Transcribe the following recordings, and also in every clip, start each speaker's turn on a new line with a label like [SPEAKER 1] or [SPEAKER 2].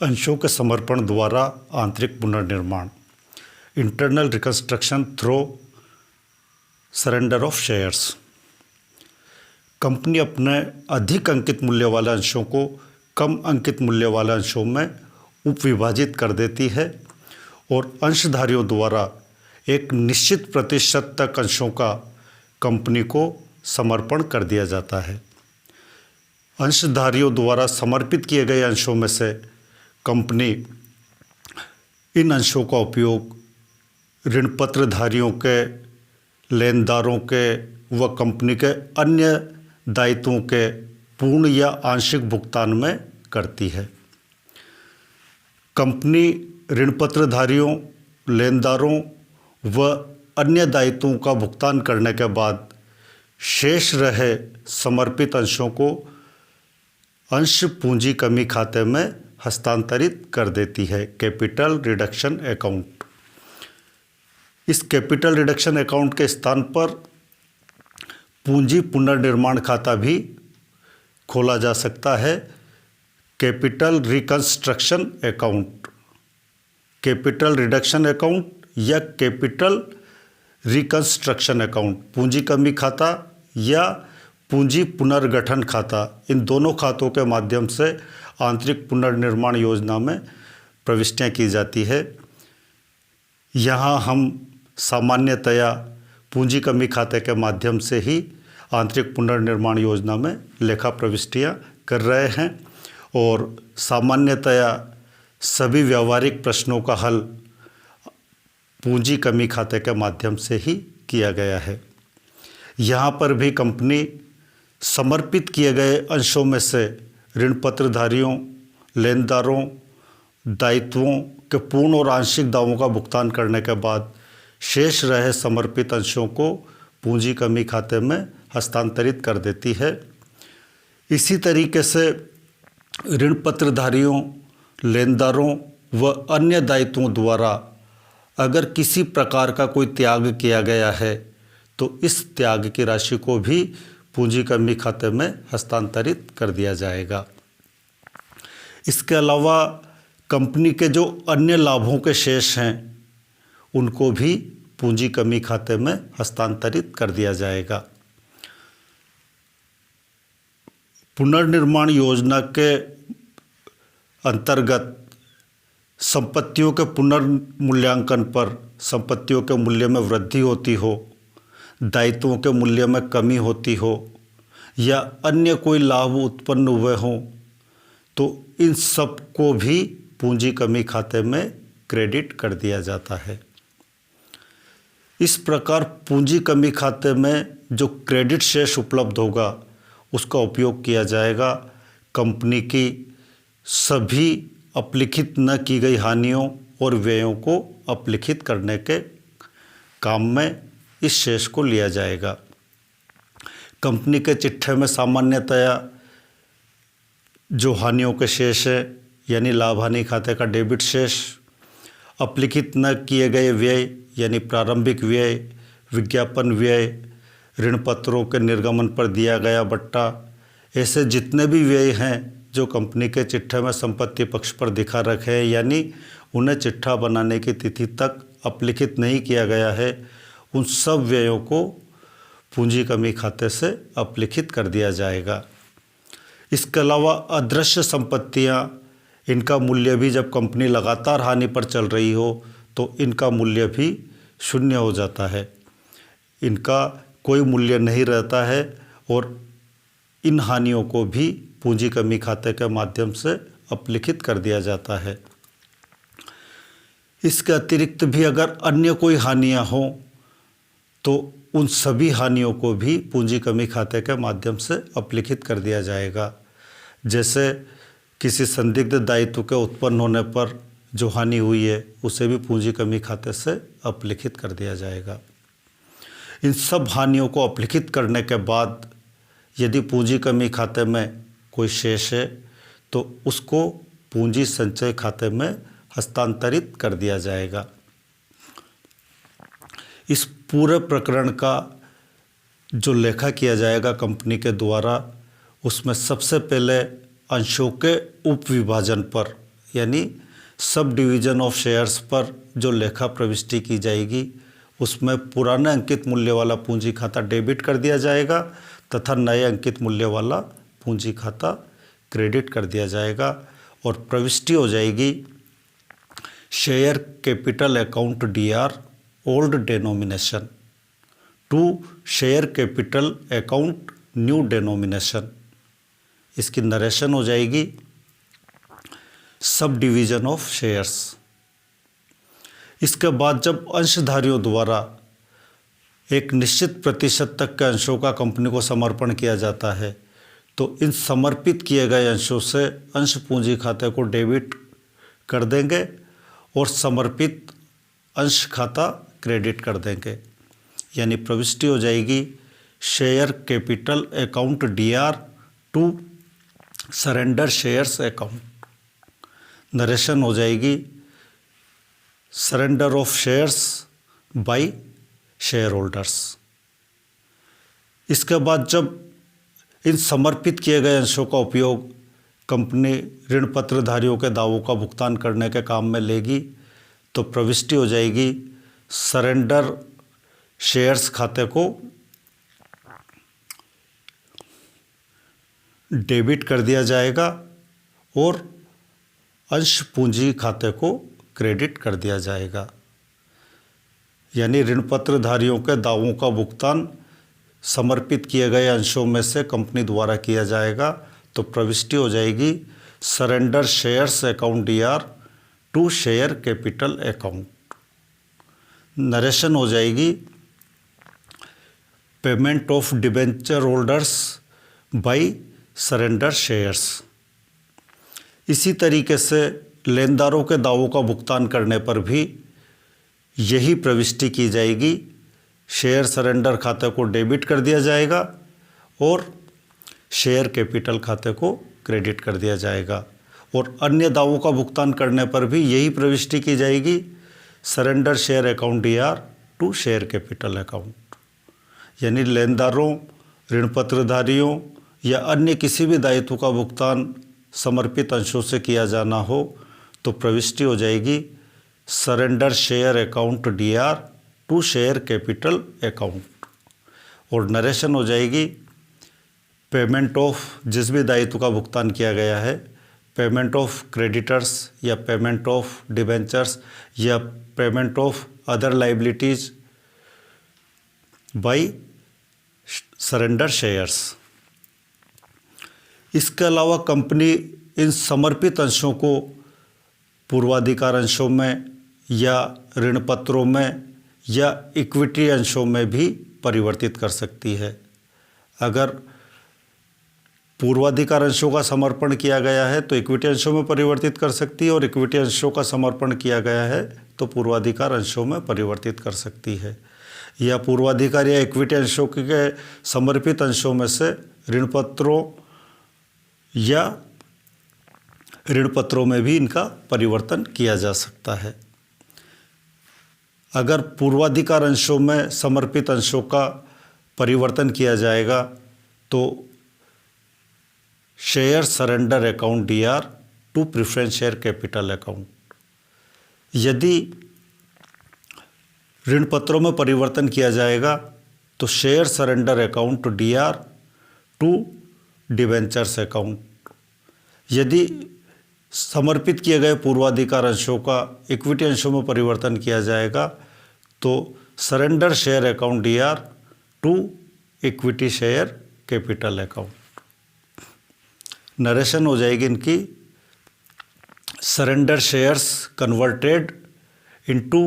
[SPEAKER 1] अंशों के समर्पण द्वारा आंतरिक पुनर्निर्माण, internal reconstruction through surrender of shares. Company अपने अधिक अंकित मूल्य वाले अंशों को कम अंकित मूल्य वाले अंशों में उपविभाजित कर देती है और अंशधारियों द्वारा एक निश्चित प्रतिशत तक अंशों का कंपनी को समर्पण कर दिया जाता है। अंशधारियों द्वारा समर्पित किए गए अंशों में से कंपनी इन अंशों का उपयोग ऋणपत्रधारियों के, लेनदारों के व कंपनी के अन्य दायित्वों के पूर्ण या आंशिक भुगतान में करती है। कंपनी ऋणपत्रधारियों, लेनदारों व अन्य दायित्वों का भुगतान करने के बाद शेष रहे समर्पित अंशों को अंश पूंजी कमी खाते में हस्तांतरित कर देती है, कैपिटल रिडक्शन अकाउंट। इस कैपिटल रिडक्शन अकाउंट के स्थान पर पूंजी पुनर्निर्माण खाता भी खोला जा सकता है, capital reconstruction account, capital reduction account या कैपिटल रिकंस्ट्रक्शन अकाउंट, पूंजी कमी खाता या पूंजी पुनर्गठन खाता। इन दोनों खातों के माध्यम से आंतरिक पुनर्निर्माण योजना में प्रविष्टियां की जाती है। यहाँ हम सामान्यतया पूंजी कमी खाते के माध्यम से ही आंतरिक पुनर्निर्माण योजना में लेखा प्रविष्टियां कर रहे हैं और सामान्यतया सभी व्यावहारिक प्रश्नों का हल पूंजी कमी खाते के माध्यम से ही किया गया है। यहाँ पर भी कंपनी समर्पित किए गए अंशों में से ऋणपत्रधारियों, लेनदारों, दायित्वों के पूर्ण और आंशिक दावों का भुगतान करने के बाद शेष रहे समर्पित अंशों को पूंजी कमी खाते में हस्तांतरित कर देती है। इसी तरीके से ऋणपत्रधारियों, लेनदारों व अन्य दायित्वों द्वारा अगर किसी प्रकार का कोई त्याग किया गया है तो इस त्याग की राशि को भी पूंजी कमी खाते में हस्तांतरित कर दिया जाएगा। इसके अलावा कंपनी के जो अन्य लाभों के शेष हैं उनको भी पूंजी कमी खाते में हस्तांतरित कर दिया जाएगा। पुनर्निर्माण योजना के अंतर्गत संपत्तियों के पुनर्मूल्यांकन पर संपत्तियों के मूल्य में वृद्धि होती हो, दायित्वों के मूल्य में कमी होती हो या अन्य कोई लाभ उत्पन्न हुए हों तो इन सब को भी पूंजी कमी खाते में क्रेडिट कर दिया जाता है। इस प्रकार पूंजी कमी खाते में जो क्रेडिट शेष उपलब्ध होगा उसका उपयोग किया जाएगा कंपनी की सभी अपलिखित न की गई हानियों और व्ययों को अपलिखित करने के काम में इस शेष को लिया जाएगा। कंपनी के चिट्ठे में सामान्यतया जो हानियों के शेष है यानी लाभ हानि खाते का डेबिट शेष, अपलिखित न किए गए व्यय यानी प्रारंभिक व्यय, विज्ञापन व्यय, ऋण पत्रों के निर्गमन पर दिया गया बट्टा, ऐसे जितने भी व्यय हैं जो कंपनी के चिट्ठे में संपत्ति पक्ष पर दिखा रखे हैं यानी उन्हें चिट्ठा बनाने की तिथि तक अपलिखित नहीं किया गया है, उन सब व्ययों को पूंजी कमी खाते से अपलिखित कर दिया जाएगा। इसके अलावा अदृश्य संपत्तियां, इनका मूल्य भी जब कंपनी लगातार हानि पर चल रही हो तो इनका मूल्य भी शून्य हो जाता है, इनका कोई मूल्य नहीं रहता है और इन हानियों को भी पूंजी कमी खाते के माध्यम से अपलिखित कर दिया जाता है। इसके अतिरिक्त भी अगर अन्य कोई हानियां हों तो उन सभी हानियों को भी पूंजी कमी खाते के माध्यम से अपलिखित कर दिया जाएगा। जैसे किसी संदिग्ध दायित्व के उत्पन्न होने पर जो हानि हुई है उसे भी पूंजी कमी खाते से अपलिखित कर दिया जाएगा। इन सब हानियों को अपलिखित करने के बाद यदि पूंजी कमी खाते में कोई शेष है तो उसको पूंजी संचय खाते में हस्तांतरित कर दिया जाएगा। इस पूरे प्रकरण का जो लेखा किया जाएगा कंपनी के द्वारा उसमें सबसे पहले अंशों के उपविभाजन पर यानी सब डिवीज़न ऑफ शेयर्स पर जो लेखा प्रविष्टि की जाएगी उसमें पुराने अंकित मूल्य वाला पूंजी खाता डेबिट कर दिया जाएगा तथा नए अंकित मूल्य वाला पूंजी खाता क्रेडिट कर दिया जाएगा। और प्रविष्टि हो जाएगी share capital account DR old denomination to share capital account new denomination. इसकी नरेशन हो जाएगी सब डिवीज़न ऑफ शेयर्स। इसके बाद जब अंशधारियों द्वारा एक निश्चित प्रतिशत तक के अंशों का कंपनी को समर्पण किया जाता है तो इन समर्पित किए गए अंशों से अंश पूंजी खाते को डेबिट कर देंगे और समर्पित अंश खाता क्रेडिट कर देंगे। यानी प्रविष्टि हो जाएगी share capital account DR to surrender shares account. Narration हो जाएगी surrender of shares by share holders. इसके बाद जब इन समर्पित किए गए अंशों का उपयोग कंपनी ऋण पत्रधारियों के दावों का भुगतान करने के काम में लेगी तो प्रविष्टि हो जाएगी सरेंडर शेयर्स खाते को डेबिट कर दिया जाएगा और अंश पूंजी खाते को क्रेडिट कर दिया जाएगा। यानी ऋण पत्रधारियों के दावों का भुगतान समर्पित किए गए अंशों में से कंपनी द्वारा किया जाएगा तो प्रविष्टि हो जाएगी surrender shares account DR to share capital account. Narration हो जाएगी payment of debenture holders by surrender shares. इसी तरीके से लेनदारों के दावों का भुगतान करने पर भी यही प्रविष्टि की जाएगी। शेयर सरेंडर खाते को डेबिट कर दिया जाएगा और शेयर कैपिटल खाते को क्रेडिट कर दिया जाएगा। और अन्य दावों का भुगतान करने पर भी यही प्रविष्टि की जाएगी surrender share account DR to share capital account. यानी लेनदारों, ऋण पत्रधारियों या अन्य किसी भी दायित्व का भुगतान समर्पित अंशों से किया जाना हो तो प्रविष्टि हो जाएगी surrender share account DR to share capital account. और नरेशन हो जाएगी पेमेंट ऑफ जिस भी दायित्व का भुगतान किया गया है, पेमेंट ऑफ क्रेडिटर्स या पेमेंट ऑफ डिबेंचर्स या payment of other liabilities by surrender shares. इसके अलावा कंपनी इन समर्पित अंशों को पूर्वाधिकार अंशों में या ऋण पत्रों में या इक्विटी अंशों में भी परिवर्तित कर सकती है। अगर पूर्वाधिकार अंशों का समर्पण किया गया है तो इक्विटी अंशों में परिवर्तित कर सकती है और इक्विटी अंशों का समर्पण किया गया है तो पूर्वाधिकार अंशों में परिवर्तित कर सकती है। या पूर्वाधिकार या इक्विटी अंशों के समर्पित अंशों में से ऋण पत्रों या ऋण पत्रों में भी इनका परिवर्तन किया जा सकता है। अगर पूर्वाधिकार अंशों में समर्पित अंशों का परिवर्तन किया जाएगा तो share surrender account DR to preference share capital account. यदि ऋण पत्रों में परिवर्तन किया जाएगा तो share surrender account DR to debentures account. यदि समर्पित किए गए पूर्वाधिकार अंशों का इक्विटी अंशों में परिवर्तन किया जाएगा तो surrender share account DR to equity share capital account. Narration हो जाएगी इनकी सरेंडर शेयर्स कन्वर्टेड इनटू,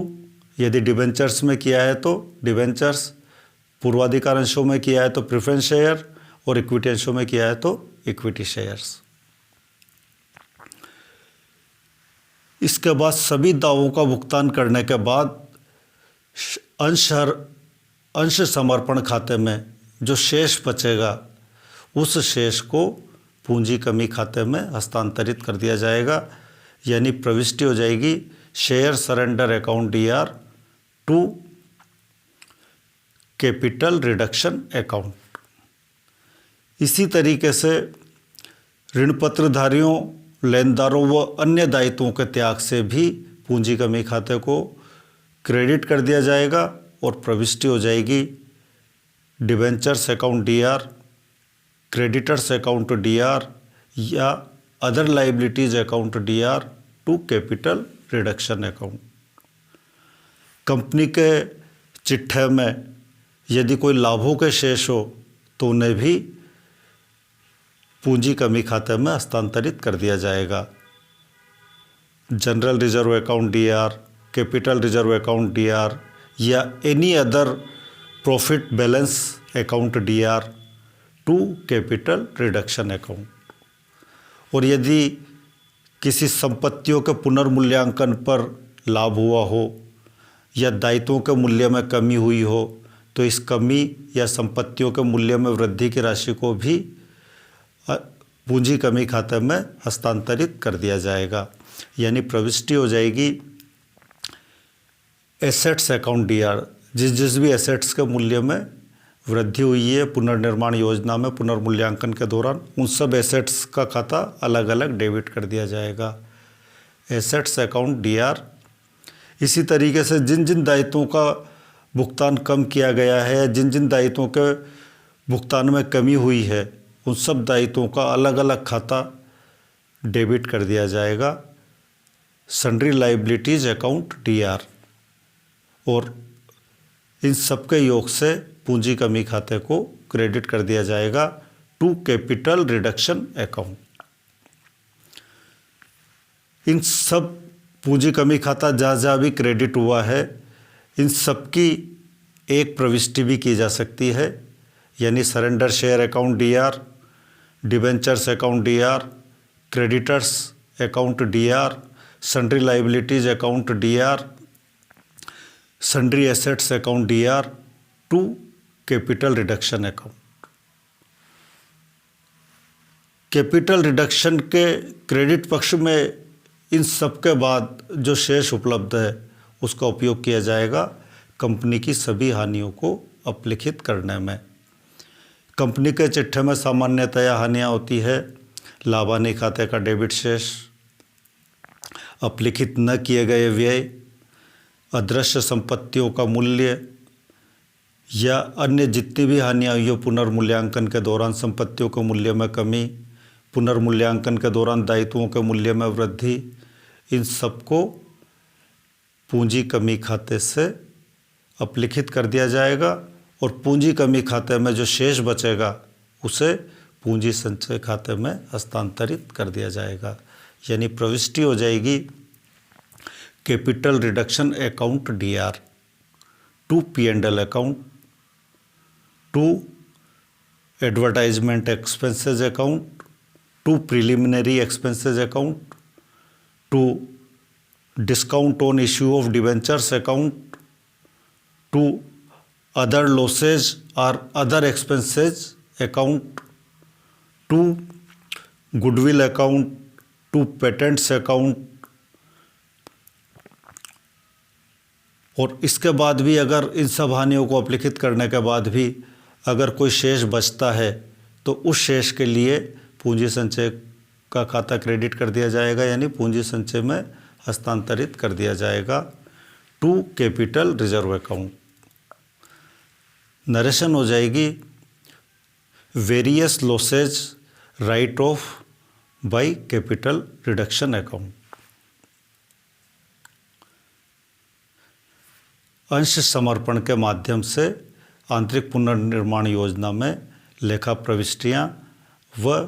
[SPEAKER 1] यदि डिबेंचर्स में किया है तो डिबेंचर्स, पूर्वाधिकार अंशों में किया है तो प्रेफरेंस शेयर और इक्विटी अंशों में किया है तो इक्विटी शेयर्स। इसके बाद सभी दावों का भुगतान करने के बाद अंश समर्पण खाते में जो शेष बचेगा उस शेष को पूंजी कमी खाते में हस्तांतरित कर दिया जाएगा। यानी प्रविष्टि हो जाएगी share surrender account DR to capital reduction account. इसी तरीके से ऋण पत्रधारियों लेनदारों व अन्य दायित्वों के त्याग से भी पूंजी कमी खाते को क्रेडिट कर दिया जाएगा और प्रविष्टि हो जाएगी debentures account DR, creditors account DR या other liabilities account DR to capital reduction account. Company के चिट्ठे में यदि कोई लाभों के शेष हो तो उन्हें भी पूंजी कमी खाते में हस्तांतरित कर दिया जाएगा। General reserve account DR, capital reserve account DR या any other profit balance account DR to capital reduction account. और यदि किसी संपत्तियों के पुनर्मूल्यांकन पर लाभ हुआ हो या दायित्वों के मूल्य में कमी हुई हो तो इस कमी या संपत्तियों के मूल्य में वृद्धि की राशि को भी पूंजी कमी खाते में हस्तांतरित कर दिया जाएगा, यानी प्रविष्टि हो जाएगी एसेट्स अकाउंट डीआर। जिस भी एसेट्स के मूल्य में वृद्धि हुई है पुनर्निर्माण योजना में पुनर्मूल्यांकन के दौरान, उन सब एसेट्स का खाता अलग अलग डेबिट कर दिया जाएगा, एसेट्स अकाउंट डीआर। इसी तरीके से जिन जिन दायित्वों का भुगतान कम किया गया है, जिन जिन दायित्वों के भुगतान में कमी हुई है, उन सब दायित्वों का अलग अलग खाता डेबिट कर दिया जाएगा, सन्ड्री लाइबिलिटीज अकाउंट डीआर। और इन सब के योग से पूंजी कमी खाते को क्रेडिट कर दिया जाएगा टू कैपिटल रिडक्शन अकाउंट। इन सब पूंजी कमी खाता जहाँ जहाँ भी क्रेडिट हुआ है, इन सब की एक प्रविष्टि भी की जा सकती है, यानी surrender share account DR, debentures account DR, creditors account DR, sundry liabilities account DR, sundry assets account DR to capital reduction account. Capital reduction के क्रेडिट पक्ष में इन सब के बाद जो शेष उपलब्ध है उसका उपयोग किया जाएगा कंपनी की सभी हानियों को अपलिखित करने में। कंपनी के चिट्ठे में सामान्यतया हानियाँ होती है लाभानी खाते का डेबिट शेष, अपलिखित न किए गए व्यय, अदृश्य संपत्तियों का मूल्य या अन्य जितनी भी हानियाँ हुई हो पुनर्मूल्यांकन के दौरान, संपत्तियों के मूल्य में कमी, पुनर्मूल्यांकन के दौरान दायित्वों के मूल्य में वृद्धि, इन सबको पूंजी कमी खाते से अपलिखित कर दिया जाएगा और पूंजी कमी खाते में जो शेष बचेगा उसे पूंजी संचय खाते में हस्तांतरित कर दिया जाएगा, यानी प्रविष्टि हो जाएगी capital reduction account DR to P&L account, to advertisement expenses account, to preliminary expenses account, to discount on issue of debentures account, to other losses और other expenses account, to goodwill account, to patents account. और इसके बाद भी अगर इन सब हानियों को अपलिखित करने के बाद भी अगर कोई शेष बचता है तो उस शेष के लिए पूंजी संचय का खाता क्रेडिट कर दिया जाएगा, यानी पूंजी संचय में हस्तांतरित कर दिया जाएगा to capital reserve account. Narration हो जाएगी various losses write off by capital reduction account. अंश समर्पण के माध्यम से आंतरिक पुनर्निर्माण योजना में लेखा प्रविष्टियां व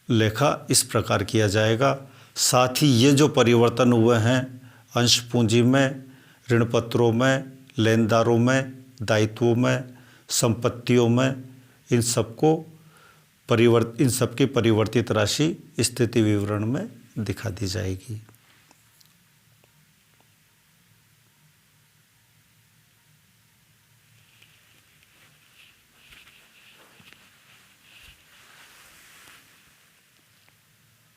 [SPEAKER 1] लेखा इस प्रकार किया जाएगा। साथ ही ये जो परिवर्तन हुए हैं अंश पूंजी में, ऋण पत्रों में, लेनदारों में, दायित्वों में, संपत्तियों में, इन सबकी परिवर्तित राशि स्थिति विवरण में दिखा दी जाएगी।